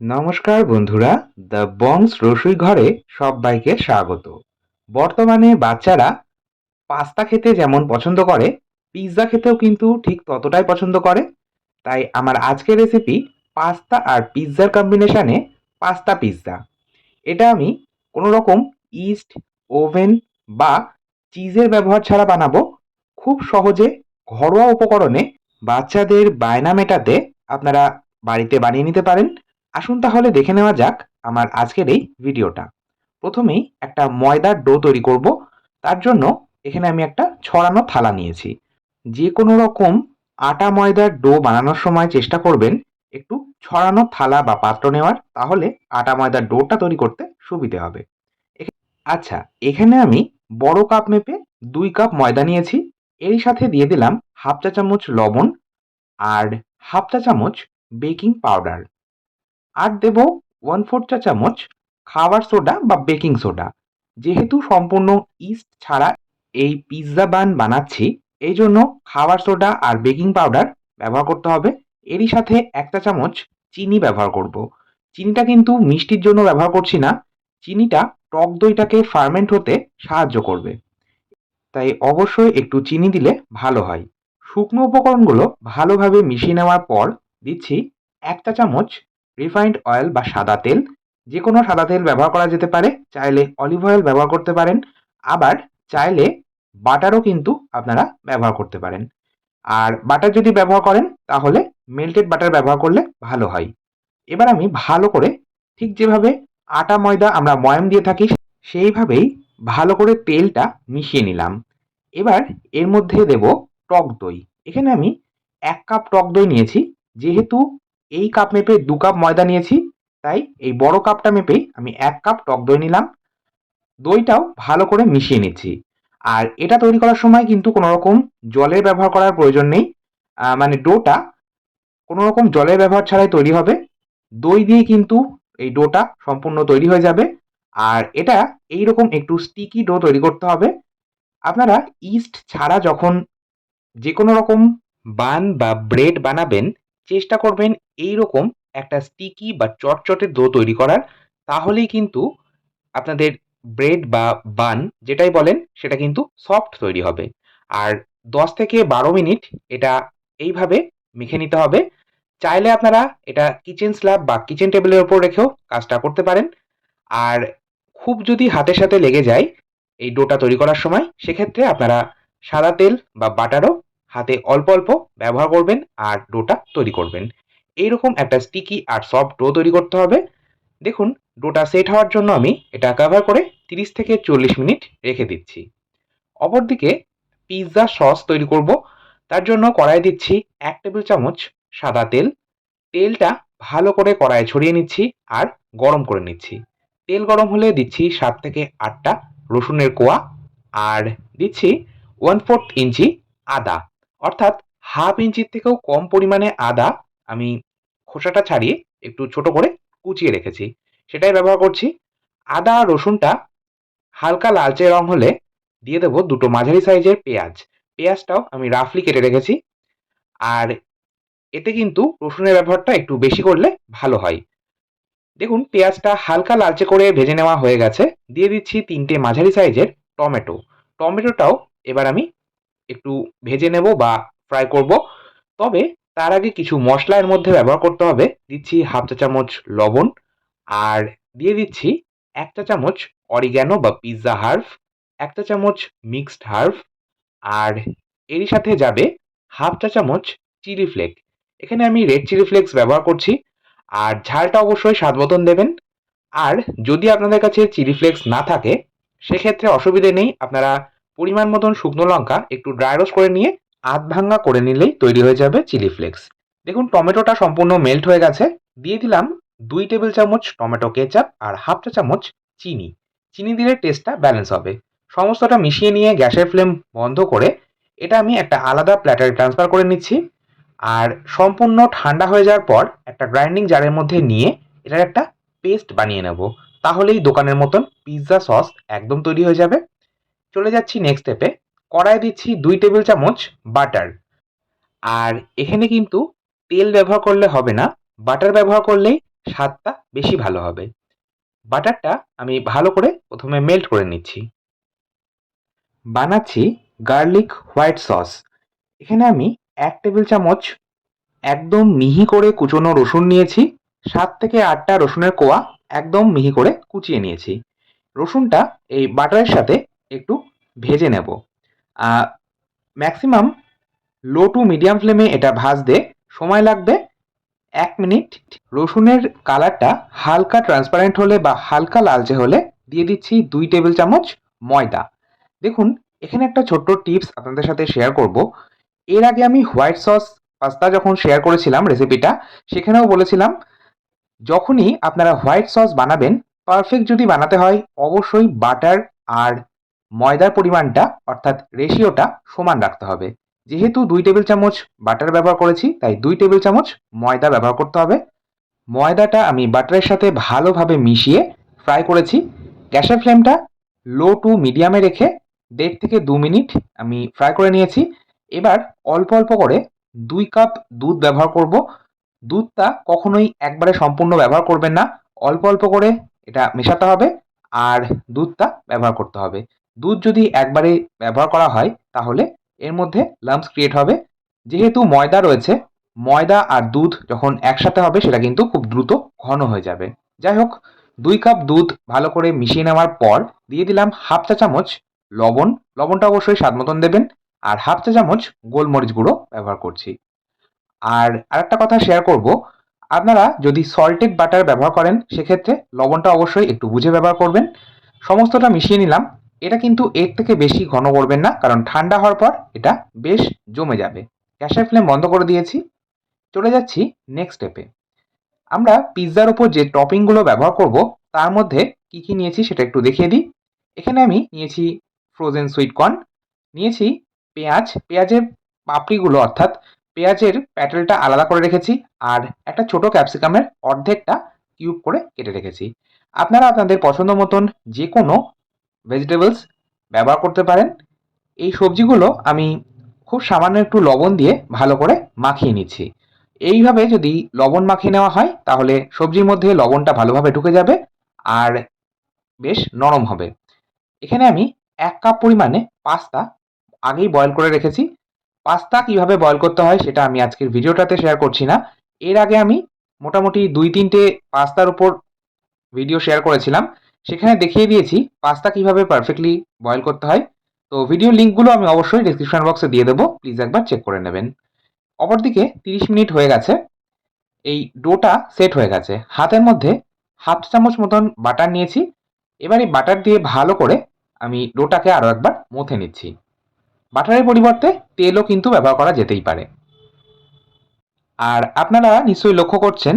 নমস্কার বন্ধুরা, দ্য বংস রসুই ঘরে সবাইকে স্বাগত। বর্তমানে বাচ্চারা পাস্তা খেতে যেমন পছন্দ করে, পিৎজা খেতেও কিন্তু ঠিক ততটাই পছন্দ করে। তাই আমার আজকের রেসিপি পাস্তা আর পিৎজার কম্বিনেশনে পাস্তা পিৎজা। এটা আমি কোনো রকম ইস্ট, ওভেন বা চিজের ব্যবহার ছাড়া বানাবো। খুব সহজে ঘরোয়া উপকরণে বাচ্চাদের বায়না মেটাতে আপনারা বাড়িতে বানিয়ে নিতে পারেন। আসুন তাহলে দেখে নেওয়া যাক আমার আজকের এই ভিডিওটা। প্রথমেই একটা ময়দার ডো তৈরি করব। তার জন্য এখানে আমি একটা ছড়ানো থালা নিয়েছি। যে কোনো রকম আটা ময়দার ডো বানানোর সময় চেষ্টা করবেন একটু ছড়ানো থালা বা পাত্র নেওয়ার, তাহলে আটা ময়দার ডোটা তৈরি করতে সুবিধে হবে। আচ্ছা, এখানে আমি বড় কাপ মেপে 2 কাপ ময়দা নিয়েছি। এরই সাথে দিয়ে দিলাম হাফ চা চামচ লবণ আর হাফ চা চামচ বেকিং পাউডার। আর দেব 1/4 চা চামচ খাবার সোডা বা বেকিং সোডা। যেহেতু সম্পূর্ণ ইস্ট ছাড়া এই পিৎজা বান বানাচ্ছি, এই জন্য খাবার সোডা আর বেকিং পাউডার ব্যবহার করতে হবে। এরই সাথে 1 চা চামচ চিনি ব্যবহার করব। চিনিটা কিন্তু মিষ্টির জন্য ব্যবহার করছি না, চিনিটা টক দইটাকে ফার্মেন্ট হতে সাহায্য করবে। তাই অবশ্যই একটু চিনি দিলে ভালো হয়। শুকনো উপকরণগুলো ভালোভাবে মিশিয়ে নেওয়ার পর দিচ্ছি 1 চা চামচ রিফাইন্ড অয়েল বা সাদা তেল। যে কোনো সাদা তেল ব্যবহার করা যেতে পারে, চাইলে অলিভ অয়েল ব্যবহার করতে পারেন, আবার চাইলে বাটারও কিন্তু আপনারা ব্যবহার করতে পারেন। আর বাটার যদি ব্যবহার করেন তাহলে মেল্টেড বাটার ব্যবহার করলে ভালো হয়। এবার আমি ভালো করে, ঠিক যেভাবে আটা ময়দা আমরা ময়াম দিয়ে থাকি সেইভাবেই ভালো করে তেলটা মিশিয়ে নিলাম। এবার এর মধ্যে দেব টক দই। এখানে আমি 1 কাপ টক দই নিয়েছি। যেহেতু এই কাপ মেপে 2 কাপ ময়দা নিয়েছি, তাই এই বড় কাপটা মেপেই আমি 1 কাপ টক দই নিলাম। দইটাও ভালো করে মিশিয়ে নিচ্ছি। আর এটা তৈরি করার সময় কিন্তু কোনো রকম জলের ব্যবহার করার প্রয়োজন নেই। মানে ডোটা কোনো রকম জলের ব্যবহার ছাড়াই তৈরি হবে। দই দিয়ে কিন্তু এই ডোটা সম্পূর্ণ তৈরি হয়ে যাবে। আর এটা এইরকম একটু স্টিকি ডো তৈরি করতে হবে। আপনারা ইস্ট ছাড়া যখন যেকোনো রকম বান বা ব্রেড বানাবেন, চেষ্টা করবেন এইরকম একটা স্টিকি বা চটচটে ডো তৈরি করার। তাহলেই কিন্তু আপনাদের ব্রেড বা বান যেটাই বলেন সেটা কিন্তু সফট তৈরি হবে। আর 10 থেকে 12 মিনিট এটা এইভাবে মেখে নিতে হবে। চাইলে আপনারা এটা কিচেন স্ল্যাব বা কিচেন টেবিলের উপর রেখেও কাজটা করতে পারেন। আর খুব যদি হাতের সাথে লেগে যায় এই ডোটা তৈরি করার সময়, সেক্ষেত্রে আপনারা সাদা তেল বা বাটারও হাতে অল্প অল্প ব্যবহার করবেন আর ডোটা তৈরি করবেন। এইরকম একটা স্টিকি আর সফট ডো তৈরি করতে হবে। দেখুন, ডোটা সেট হওয়ার জন্য আমি এটা কভার করে 30 থেকে 40 মিনিট রেখে দিচ্ছি। অপরদিকে পিৎজা সস তৈরি করব। তার জন্য কড়াই দিচ্ছি 1 টেবিল চামচ সাদা তেল। তেলটা ভালো করে কড়াইয়ে ছড়িয়ে নিচ্ছি আর গরম করে নিচ্ছি। তেল গরম হলে দিচ্ছি 7 থেকে 8টা রসুনের কোয়া আর দিচ্ছি 1/4 ইঞ্চি আদা, অর্থাৎ হাফ ইঞ্চির থেকেও কম পরিমাণে আদা আমি খোসাটা ছাড়িয়ে একটু ছোট করে কুচিয়ে রেখেছি, সেটাই ব্যবহার করছি। আদা আর রসুনটা হালকা লালচে রং হলে দিয়ে দেবো দুটো মাঝারি সাইজের পেঁয়াজ। পেঁয়াজটাও আমি রাফলি কেটে রেখেছি। আর এতে কিন্তু রসুনের ব্যবহারটা একটু বেশি করলে ভালো হয়। দেখুন, পেঁয়াজটা হালকা লালচে করে ভেজে নেওয়া হয়ে গেছে। দিয়ে দিচ্ছি 3টে মাঝারি সাইজের টমেটো। টমেটোটাও এবার আমি একটু ভেজে নেব বা ফ্রাই করব। তবে তার আগে কিছু মশলা এর মধ্যে ব্যবহার করতে হবে। দিচ্ছি হাফ চা চামচ লবণ আর দিয়ে দিচ্ছি 1 চা চামচ অরিগ্যানো বা পিৎজা হার্ব, 1 চা চামচ মিক্সড হার্ব আর এরই সাথে যাবে হাফ চা চামচ চিলি ফ্লেক। এখানে আমি রেড চিলি ফ্লেক্স ব্যবহার করছি। আর ঝালটা অবশ্যই স্বাদ মতন দেবেন। আর যদি আপনাদের কাছে চিলি ফ্লেক্স না থাকে, সেক্ষেত্রে অসুবিধে নেই, আপনারা পরিমাণ মতন শুকনো লঙ্কা একটু ড্রাই রোস্ট করে নিয়ে আধ ভাঙ্গা করে নিলেই তৈরি হয়ে যাবে চিলি ফ্লেক্স। দেখুন, টমেটোটা সম্পূর্ণ মেল্ট হয়ে গেছে। দিয়ে দিলাম 2 টেবিল চামচ টমেটো কেচাপ আর হাফ চা চামচ চিনি। চিনি দিলে টেস্টটা ব্যালেন্স হবে। সমস্তটা মিশিয়ে নিয়ে গ্যাসের ফ্লেম বন্ধ করে এটা আমি একটা আলাদা প্ল্যাটারে ট্রান্সফার করে নিচ্ছি। আর সম্পূর্ণ ঠান্ডা হয়ে যাওয়ার পর একটা গ্রাইন্ডিং জারের মধ্যে নিয়ে এটার একটা পেস্ট বানিয়ে নেব। তাহলেই দোকানের মতন পিৎজা সস একদম তৈরি হয়ে যাবে। চলে যাচ্ছি নেক্সট স্টেপে। কড়াইয়ে দিচ্ছি 2 টেবিল চামচ বাটার। আর এখানে কিন্তু তেল ব্যবহার করলে হবে না, বাটার ব্যবহার করলেই স্বাদটা বেশি ভালো হবে। বাটারটা আমি ভালো করে প্রথমে মেল্ট করে নিচ্ছি। বানাচ্ছি গার্লিক হোয়াইট সস। এখানে আমি ১ টেবিল চামচ একদম মিহি করে কুচোনো রসুন নিয়েছি। ৭ থেকে ৮ টা রসুনের কোয়া একদম মিহি করে কুচিয়ে নিয়েছি। রসুনটা এই বাটারের সাথে একটু ভেজে নেব। আ ম্যাক্সিমাম লো টু মিডিয়াম ফ্লেমে এটা ভাজতে সময় লাগবে ১ মিনিট। রসুনের কালারটা হালকা ট্রান্সপারেন্ট হলে বা হালকা লালচে হলে দিয়ে দিচ্ছি ২ টেবিল চামচ ময়দা। দেখুন, এখানে একটা ছোট্ট টিপস আপনাদের সাথে শেয়ার করব। এর আগে আমি হোয়াইট সস পাস্তা যখন শেয়ার করেছিলাম রেসিপিটা, সেখানেও বলেছিলাম যখনই আপনারা হোয়াইট সস বানাবেন, পারফেক্ট যদি বানাতে হয় অবশ্যই বাটার আর ময়দার পরিমাণটা অর্থাৎ রেশিওটা সমান রাখতে হবে। যেহেতু ২ টেবিল চামচ বাটার ব্যবহার করেছি, তাই ২ টেবিল চামচ ময়দা ব্যবহার করতে হবে। ময়দাটা আমি বাটারের সাথে ভালোভাবে মিশিয়ে ফ্রাই করেছি। গ্যাসের ফ্লেমটা লো টু মিডিয়ামে রেখে ১.৫ থেকে ২ মিনিট আমি ফ্রাই করে নিয়েছি। এবার অল্প, অল্প করে ২ কাপ দুধ ব্যবহার করব। দুধটা কখনোই একবারে সম্পূর্ণ ব্যবহার করবেন না। অল্প, অল্প করে এটা মেশাতে হবে আর দুধটা ব্যবহার করতে হবে। দুধ যদি একবারে ব্যবহার করা হয় তাহলে এর মধ্যে লাম্পস ক্রিয়েট হবে। যেহেতু ময়দা রয়েছে, ময়দা আর দুধ যখন একসাথে হবে সেটা কিন্তু খুব দ্রুত ঘন হয়ে যাবে। যাই হোক, ২ কাপ দুধ ভালো করে মিশিয়ে নেওয়ার পর দিয়ে দিলাম ১/২ চা চামচ লবণ। লবণটা অবশ্যই স্বাদ মতন দেবেন। আর ১/২ চা চামচ গোলমরিচ গুঁড়ো ব্যবহার করছি। আর আরেকটা কথা শেয়ার করব, আপনারা যদি সল্টেড বাটার ব্যবহার করেন সেক্ষেত্রে লবণটা অবশ্যই একটু বুঝে ব্যবহার করবেন। সমস্তটা মিশিয়ে নিলাম। এটা কিন্তু এর থেকে বেশি ঘন করবেন না, কারণ ঠান্ডা হওয়ার পর এটা বেশ জমে যাবে। গ্যাসের ফ্লেম বন্ধ করে দিয়েছি। চলে যাচ্ছি নেক্সট স্টেপে। আমরা পিৎজার উপর যে টপিংগুলো ব্যবহার করব তার মধ্যে কি, কি নিয়েছি সেটা একটু দেখিয়ে দিই। এখানে আমি নিয়েছি ফ্রোজেন সুইট কর্ন, নিয়েছি পেঁয়াজ, পেঁয়াজের পাপড়িগুলো অর্থাৎ পেঁয়াজের প্যাটেলটা আলাদা করে রেখেছি আর একটা ছোট ক্যাপসিকামের অর্ধেকটা কিউব করে কেটে রেখেছি। আপনারা আপনাদের পছন্দ মতন যেকোনো ভেজিটেবলস ব্যবহার করতে পারেন। এই সবজিগুলো আমি খুব সামান্য একটু লবণ দিয়ে ভালো করে মাখিয়ে নিচ্ছি। এইভাবে যদি লবণ মাখিয়ে নেওয়া হয় তাহলে সবজির মধ্যে লবণটা ভালোভাবে ঢুকে যাবে আর বেশ নরম হবে। এখানে আমি ১ কাপ পরিমাণে পাস্তা আগেই বয়েল করে রেখেছি। পাস্তা কিভাবে বয়েল করতে হয় সেটা আমি আজকের ভিডিওটাতে শেয়ার করছি না। এর আগে আমি মোটামুটি ২-৩ টে পাস্তার উপর ভিডিও শেয়ার করেছিলাম। সেখানে দেখিয়ে দিয়েছি পাস্তা কিভাবে পারফেক্টলি বয়েল করতে হয়। তো ভিডিও লিঙ্কগুলো আমি অবশ্যই ডেসক্রিপশন বক্সে দিয়ে দেবো। প্লিজ একবার চেক করে নেবেন। অপরদিকে ৩০ মিনিট হয়ে গেছে। এই ডোটা সেট হয়ে গেছে। হাতের মধ্যে ১/২ চামচ মতন বাটার নিয়েছি। এবার এই বাটার দিয়ে ভালো করে আমি ডোটাকে আরও একবার মথে নিচ্ছি। বাটারের পরিবর্তে তেলও কিন্তু ব্যবহার করা যেতেই পারে। আর আপনারা নিশ্চয়ই লক্ষ্য করছেন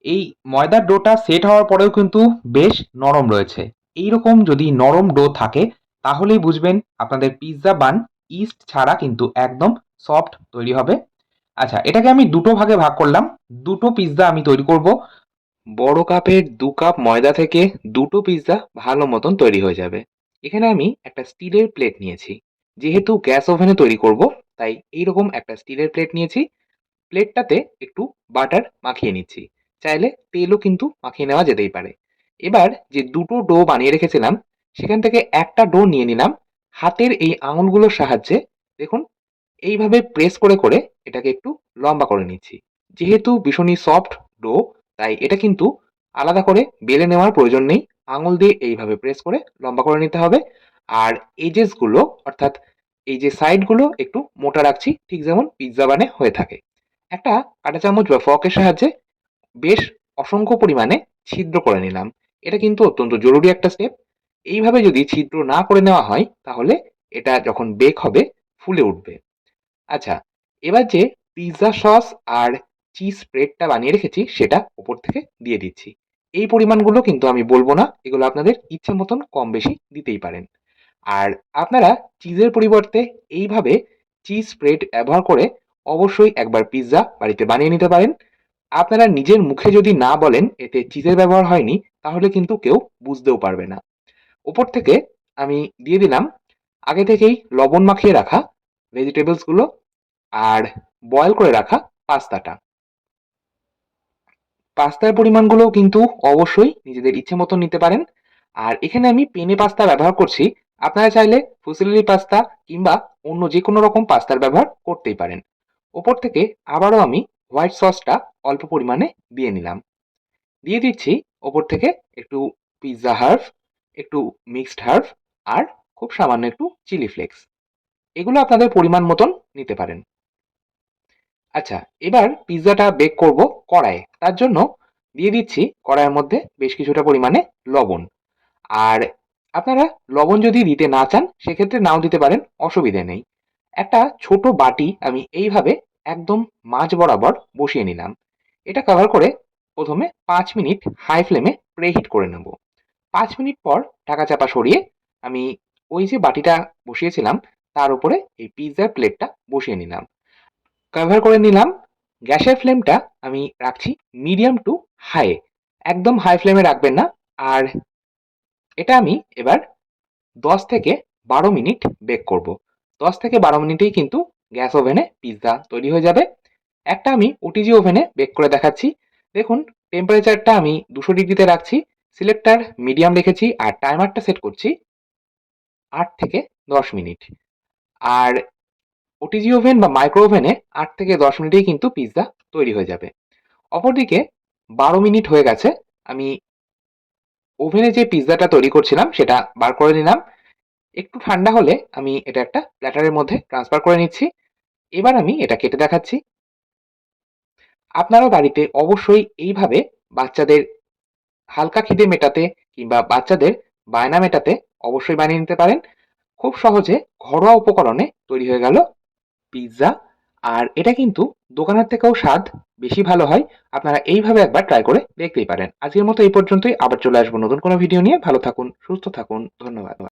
এই ময়দার ডোটা সেট হওয়ার পরেও কিন্তু বেশ নরম রয়েছে। এইরকম যদি নরম ডো থাকে তাহলেই বুঝবেন আপনাদের পিৎজা বান ইস্ট ছাড়া কিন্তু একদম সফট তৈরি হবে। আচ্ছা, এটাকে আমি দুটো ভাগে ভাগ করলাম। দুটো পিৎজা আমি তৈরি করব। বড় কাপের ২ কাপ ময়দা থেকে দুটো পিৎজা ভালো মতন তৈরি হয়ে যাবে। এখানে আমি একটা স্টিলের প্লেট নিয়েছি। যেহেতু গ্যাস ওভেনে তৈরি করব তাই এইরকম একটা স্টিলের প্লেট নিয়েছি। প্লেটটাতে একটু বাটার মাখিয়ে নিচ্ছি। চাইলে তেলও কিন্তু মাখিয়ে নেওয়া যেতেই পারে। এবার যে দুটো ডো বানিয়ে রেখেছিলাম সেখান থেকে একটা ডো নিয়ে নিলাম। হাতের এই আঙুলগুলোর সাহায্যে দেখুন এইভাবে প্রেস করে করে এটাকে একটু লম্বা করে নিচ্ছি। যেহেতু ভীষণই সফট ডো তাই এটা কিন্তু আলাদা করে বেলে নেওয়ার প্রয়োজন নেই। আঙুল দিয়ে এইভাবে প্রেস করে লম্বা করে নিতে হবে। আর এজেস গুলো অর্থাৎ এই যে সাইড গুলো একটু মোটা রাখছি, ঠিক যেমন পিৎজা বানে হয়ে থাকে। একটা কাঁটা চামচ বা ফর্কের সাহায্যে বেশ অসংখ্য পরিমাণে ছিদ্র করে নিলাম। এটা কিন্তু অত্যন্ত জরুরি একটা স্টেপ। এইভাবে যদি ছিদ্র না করে নেওয়া হয় তাহলে এটা যখন বেক হবে ফুলে উঠবে। আচ্ছা, এবার যে পিৎজা সস আর চিজ স্প্রেডটা বানিয়ে রেখেছি সেটা উপর থেকে দিয়ে দিচ্ছি। এই পরিমাণগুলো কিন্তু আমি বলবো না, এগুলো আপনাদের ইচ্ছে মতন কম বেশি দিতেই পারেন। আর আপনারা চিজের পরিবর্তে এইভাবে চিজ স্প্রেড ব্যবহার করে অবশ্যই একবার পিৎজা বাড়িতে বানিয়ে নিতে পারেন। আপনারা নিজের মুখে যদি না বলেন এতে চিজের ব্যবহার হয়নি তাহলে কিন্তু কেউ বুঝতেও পারবে না। উপর থেকে আমি দিয়ে দিলাম আগে থেকেই লবণ মাখিয়ে রাখা ভেজিটেবলস গুলো আর বয়েল করে রাখা পাস্তাটা। পাস্তার পরিমাণগুলোও কিন্তু অবশ্যই নিজেদের ইচ্ছে মতো নিতে পারেন। আর এখানে আমি পেনে পাস্তা ব্যবহার করছি। আপনারা চাইলে ফুসিলি পাস্তা কিংবা অন্য যেকোনো রকম পাস্তার ব্যবহার করতেই পারেন। ওপর থেকে আবারও আমি হোয়াইট সসটা অল্প পরিমাণে দিয়ে নিলাম। দিয়ে দিচ্ছি ওপর থেকে একটু পিৎজা হার্ব, একটু মিক্সড হার্ব আর খুব সামান্য একটু চিলি ফ্লেক্স। এগুলো আপনাদের পরিমাণ মতন নিতে পারেন। আচ্ছা, এবার পিৎজাটা বেক করব কড়াইয়ে। তার জন্য দিয়ে দিচ্ছি কড়াইয়ের মধ্যে বেশ কিছুটা পরিমাণে লবণ। আর আপনারা লবণ যদি দিতে না চান সেক্ষেত্রে নাও দিতে পারেন, অসুবিধে নেই। একটা ছোট বাটি আমি এইভাবে একদম মাঝ বরাবর বসিয়ে নিলাম। এটা কভার করে প্রথমে ৫ মিনিট হাই ফ্লেমে প্রেহিট করে নেব। ৫ মিনিট পর ঢাকা চাপা সরিয়ে আমি ওই যে বাটিটা বসিয়েছিলাম তার উপরে এই পিৎজার প্লেটটা বসিয়ে নিলাম। কভার করে নিলাম। গ্যাসের ফ্লেমটা আমি রাখছি মিডিয়াম টু হাই, একদম হাই ফ্লেমে রাখবেন না। আর এটা আমি এবার ১০ থেকে ১২ মিনিট বেক করব। ১০ থেকে ১২ মিনিটেই কিন্তু গ্যাস ওভেনে পিৎজা তৈরি হয়ে যাবে। একটা আমি ওটিজি ওভেনে বেক করে দেখাচ্ছি। দেখুন, টেম্পারেচারটা আমি ২০০ ডিগ্রিতে রাখছি, সিলেক্টার মিডিয়াম রেখেছি আর টাইমারটা সেট করছি ৮ থেকে ১০ মিনিট। আর ওটিজি ওভেন বা মাইক্রো ওভেনে ৮ থেকে ১০ মিনিটেই কিন্তু পিৎজা তৈরি হয়ে যাবে। অপরদিকে ১২ মিনিট হয়ে গেছে। আমি ওভেনে যে পিৎজাটা তৈরি করছিলাম সেটা বার করে নিলাম। একটু ঠান্ডা হলে আমি এটা একটা প্ল্যাটারের মধ্যে ট্রান্সফার করে নিচ্ছি। এবার আমি এটা কেটে দেখাচ্ছি। আপনারাও বাড়িতে অবশ্যই এইভাবে বাচ্চাদের হালকা খিদে মেটাতে কিংবা বাচ্চাদের বায়না মেটাতে অবশ্যই বানিয়ে নিতে পারেন। খুব সহজে ঘরোয়া উপকরণে তৈরি হয়ে গেল পিৎজা। আর এটা কিন্তু দোকানের থেকেও স্বাদ বেশি ভালো হয়। আপনারা এইভাবে একবার ট্রাই করে দেখতেই পারেন। আজকের মতো এই পর্যন্তই। আবার চলে আসবো নতুন কোনো ভিডিও নিয়ে। ভালো থাকুন, সুস্থ থাকুন। ধন্যবাদ।